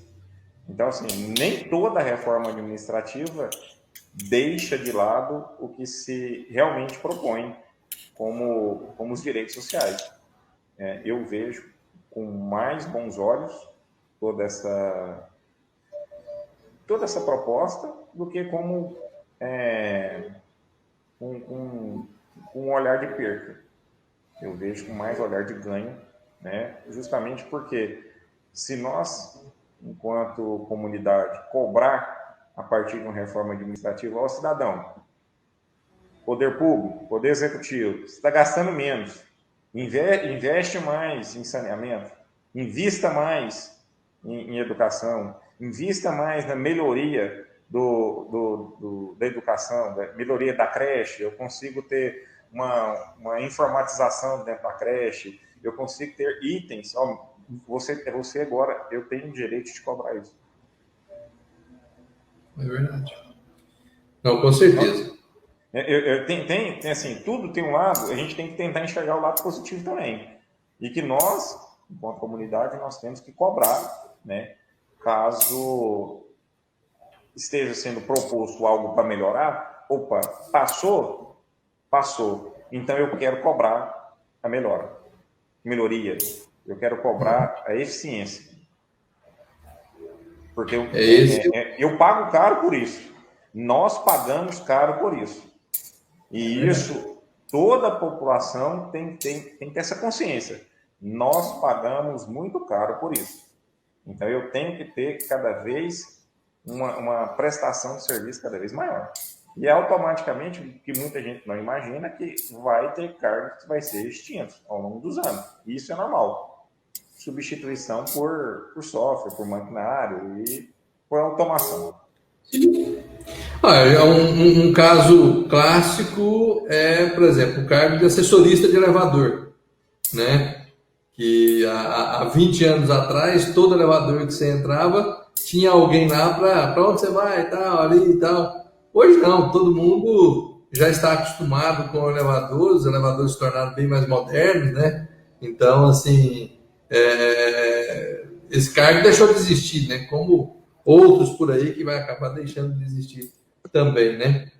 Então, assim, nem toda reforma administrativa deixa de lado o que se realmente propõe como os direitos sociais. Eu vejo com mais bons olhos toda essa proposta do que como um olhar de perca. Eu vejo com mais olhar de ganho, né? Justamente porque se nós, enquanto comunidade, cobrar a partir de uma reforma administrativa ao cidadão, poder público, poder executivo, você está gastando menos, investe mais em saneamento, invista mais em educação, invista mais na melhoria da educação, da melhoria da creche. Eu consigo ter uma informatização dentro da creche, eu consigo ter itens. Você agora, eu tenho o direito de cobrar isso. É verdade. Não, com certeza. Tem assim, tudo tem um lado, a gente tem que tentar enxergar o lado positivo também. E que nós, enquanto comunidade, nós temos que cobrar, né? Caso esteja sendo proposto algo para melhorar, opa, passou. Então eu quero cobrar a melhoria. Eu quero cobrar a eficiência. Porque eu pago caro por isso. Nós pagamos caro por isso. E isso, toda a população tem que ter essa consciência. Nós pagamos muito caro por isso. Então, eu tenho que ter cada vez uma prestação de serviço cada vez maior. E automaticamente, o que muita gente não imagina, que vai ter cargos que vai ser extintos ao longo dos anos. E isso é normal. Substituição por software, por maquinário e por automação. Sim. Um caso clássico é, por exemplo, o cargo de assessorista de elevador, né? Que há 20 anos atrás, todo elevador que você entrava, tinha alguém lá para onde você vai e tal, ali e tal. Hoje não, todo mundo já está acostumado com os elevadores se tornaram bem mais modernos, né? Então, assim, esse cargo deixou de existir, né? Como outros por aí que vai acabar deixando de existir também, né?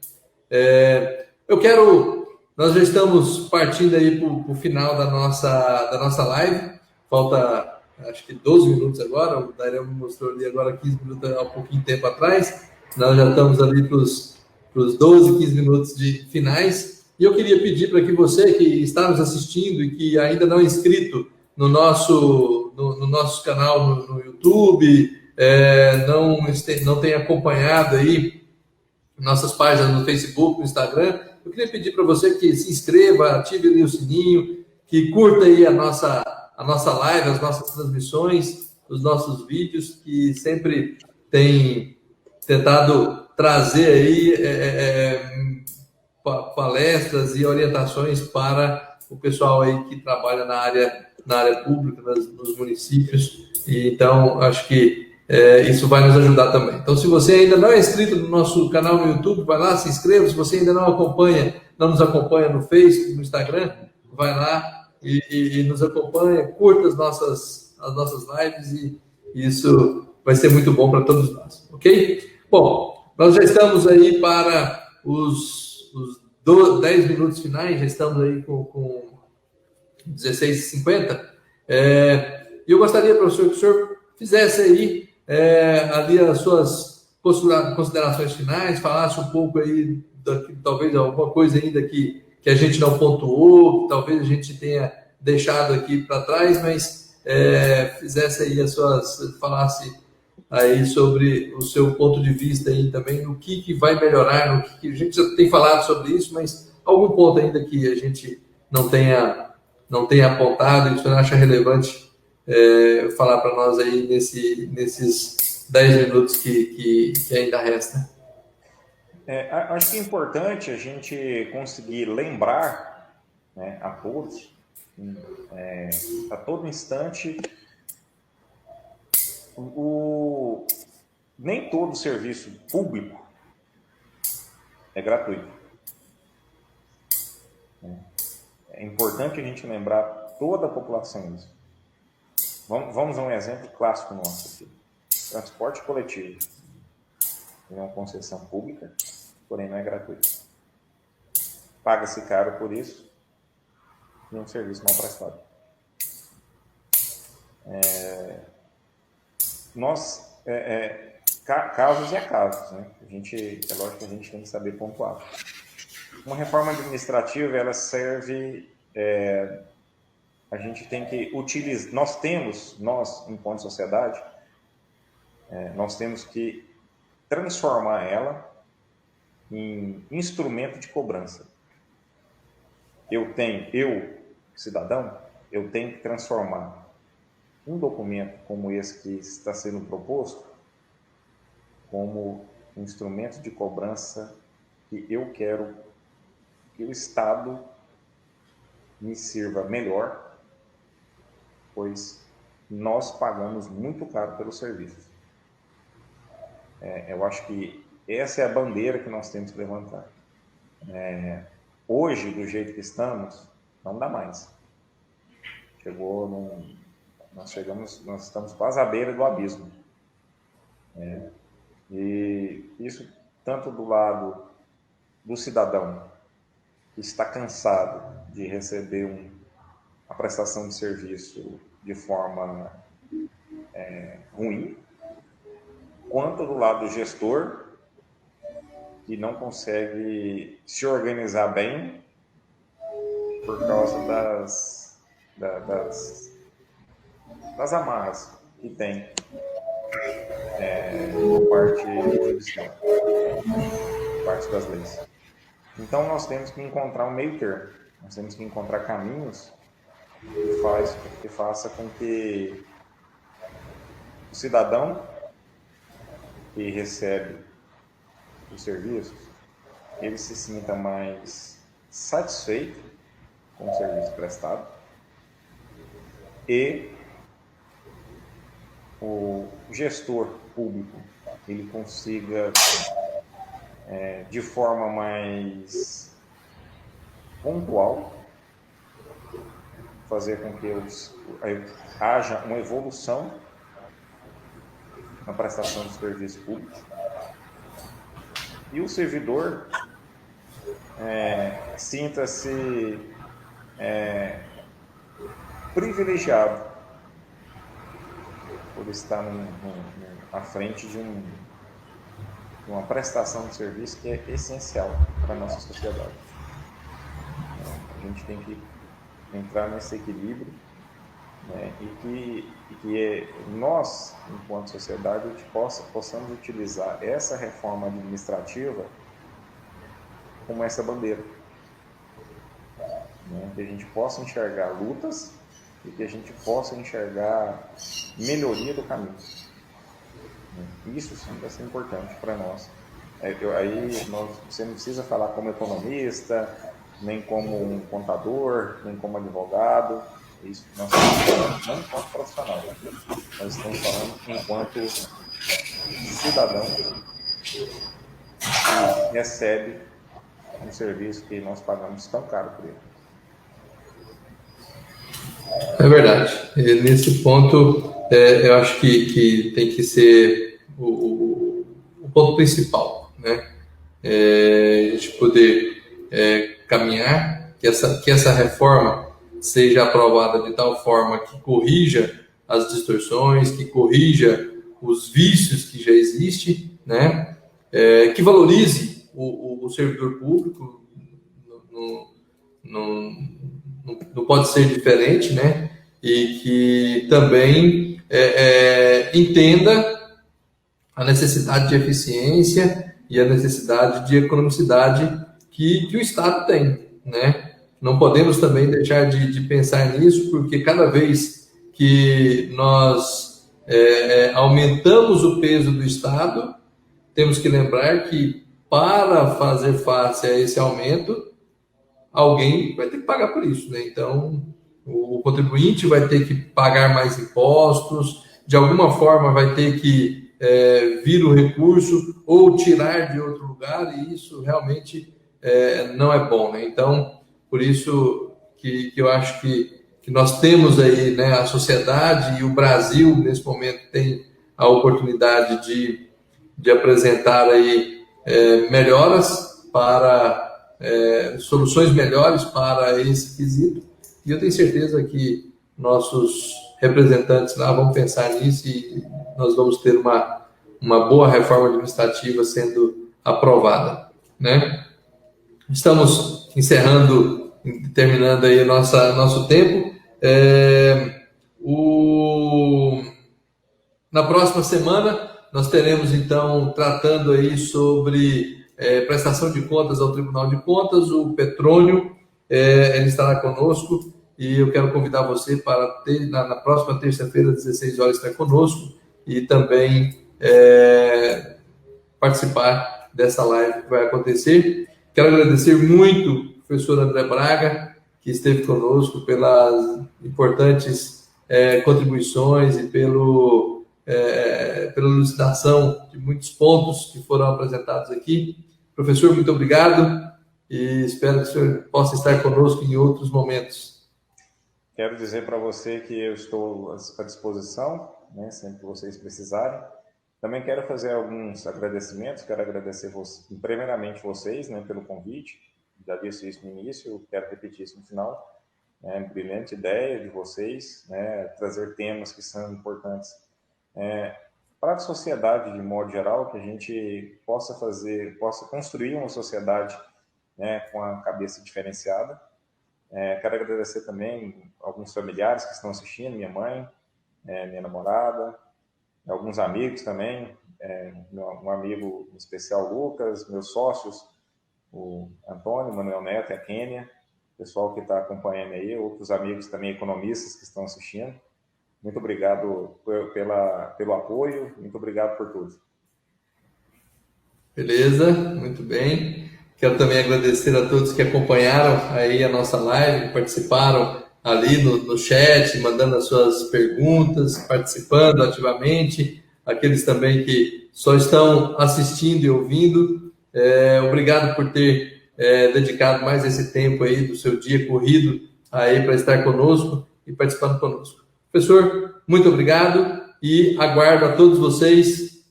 Nós já estamos partindo aí para o final da nossa live, falta acho que 12 minutos agora, o Dairão me mostrou ali agora 15 minutos há um pouquinho de tempo atrás, nós já estamos ali para os 12, 15 minutos de finais, e eu queria pedir para que você que está nos assistindo e que ainda não é inscrito no nosso canal no YouTube, não tem acompanhado aí nossas páginas no Facebook, no Instagram, eu queria pedir para você que se inscreva, ative ali o sininho, que curta aí a nossa live, as nossas transmissões, os nossos vídeos, que sempre tem tentado trazer aí palestras e orientações para o pessoal aí que trabalha na área pública, nos municípios. E, então, acho que isso vai nos ajudar também. Então, se você ainda não é inscrito no nosso canal no YouTube, vai lá, se inscreva. Se você ainda não nos acompanha no Facebook, no Instagram, vai lá e nos acompanha, curta as nossas lives e isso vai ser muito bom para todos nós, ok? Bom, nós já estamos aí para os 10 minutos finais, já estamos aí com 16h50. E eu gostaria, professor, que o senhor fizesse aí ali as suas considerações finais, falasse um pouco aí, talvez alguma coisa ainda que que a gente não pontuou, que talvez a gente tenha deixado aqui para trás, mas fizesse aí falasse aí sobre o seu ponto de vista aí também, no que vai melhorar, no que a gente já tem falado sobre isso, mas algum ponto ainda que a gente não tenha apontado, e você acha relevante falar para nós aí nesses 10 minutos que ainda resta. Acho que é importante a gente conseguir lembrar, né, a todos, a todo instante, nem todo serviço público é gratuito. É importante a gente lembrar toda a população disso. Vamos a um exemplo clássico nosso aqui. Transporte coletivo. É uma concessão pública, porém não é gratuito. Paga-se caro por isso e é um serviço mal prestado. Casos e casos, né? É lógico que a gente tem que saber pontuar. Uma reforma administrativa, ela serve... a gente tem que utilizar... Nós, enquanto sociedade, nós temos que transformar ela em instrumento de cobrança. Eu, cidadão, eu tenho que transformar um documento como esse que está sendo proposto como um instrumento de cobrança que eu quero que o Estado me sirva melhor, pois nós pagamos muito caro pelos serviços. Eu acho que essa é a bandeira que nós temos que levantar. Hoje, do jeito que estamos, não dá mais. Nós estamos quase à beira do abismo. E isso tanto do lado do cidadão, que está cansado de receber a prestação de serviço de forma ruim, quanto do lado do gestor, que não consegue se organizar bem por causa das amarras que tem por parte judicial, por parte das leis. Então nós temos que encontrar um meio termo, nós temos que encontrar caminhos que faça com que o cidadão que recebe os serviços, ele se sinta mais satisfeito com o serviço prestado e o gestor público ele consiga de forma mais pontual fazer com que haja uma evolução na prestação de serviço público e o servidor sinta-se privilegiado por estar à frente de uma prestação de serviço que é essencial para a nossa sociedade. A gente tem que entrar nesse equilíbrio, né, e que nós, enquanto sociedade, possamos utilizar essa reforma administrativa como essa bandeira, né, que a gente possa enxergar lutas e que a gente possa enxergar melhoria do caminho. Isso sim vai ser importante para nós. Você não precisa falar como economista, nem como um contador, nem como advogado. Isso nós estamos falando não enquanto profissional, nós estamos falando enquanto cidadão que recebe um serviço que nós pagamos tão caro por ele. É verdade. Nesse ponto, eu acho que tem que ser o ponto principal, né? A gente poder caminhar, que essa reforma seja aprovada de tal forma que corrija as distorções, que corrija os vícios que já existem, né? Que valorize o servidor público não pode ser diferente, né? E que também entenda a necessidade de eficiência e a necessidade de economicidade que o Estado tem, né? Não podemos também deixar de pensar nisso, porque cada vez que nós aumentamos o peso do Estado, temos que lembrar que para fazer face a esse aumento, alguém vai ter que pagar por isso, né? Então, o contribuinte vai ter que pagar mais impostos, de alguma forma vai ter que vir o recurso ou tirar de outro lugar, e isso realmente não é bom, né? Então, por isso que eu acho que nós temos aí, né, a sociedade e o Brasil, nesse momento, tem a oportunidade de apresentar aí melhoras para soluções melhores para esse quesito, e eu tenho certeza que nossos representantes lá vão pensar nisso e nós vamos ter uma boa reforma administrativa sendo aprovada, né? Estamos terminando aí nosso tempo. Na próxima semana nós teremos, então, tratando aí sobre prestação de contas ao Tribunal de Contas, o Petrônio, ele estará conosco, e eu quero convidar você para na próxima terça-feira, às 16 horas, estar conosco e também participar dessa live que vai acontecer. Quero agradecer muito ao professor André Braga, que esteve conosco, pelas importantes contribuições e pela elucidação de muitos pontos que foram apresentados aqui. Professor, muito obrigado e espero que o senhor possa estar conosco em outros momentos. Quero dizer para você que eu estou à disposição, né, sempre que vocês precisarem. Também quero fazer alguns agradecimentos. Quero agradecer primeiramente vocês, né, pelo convite. Já disse isso no início, quero repetir isso no final. Brilhante ideia de vocês, né, trazer temas que são importantes para a sociedade de modo geral, que a gente possa construir uma sociedade, né, com a cabeça diferenciada. Quero agradecer também alguns familiares que estão assistindo, minha mãe, minha namorada, alguns amigos também, um amigo especial, Lucas, meus sócios, o Antônio, o Manuel Neto e a Kênia, pessoal que está acompanhando aí, outros amigos também economistas que estão assistindo. Muito obrigado pelo apoio, muito obrigado por tudo. Beleza, muito bem. Quero também agradecer a todos que acompanharam aí a nossa live, que participaram ali no chat, mandando as suas perguntas, participando ativamente, aqueles também que só estão assistindo e ouvindo. Obrigado por ter dedicado mais esse tempo aí do seu dia corrido aí para estar conosco e participando conosco. Professor, muito obrigado e aguardo a todos vocês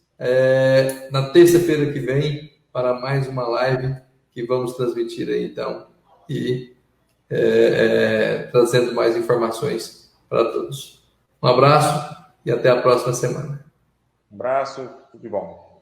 na terça-feira que vem para mais uma live que vamos transmitir aí, então, e trazendo mais informações para todos. Um abraço e até a próxima semana. Um abraço, tudo de bom.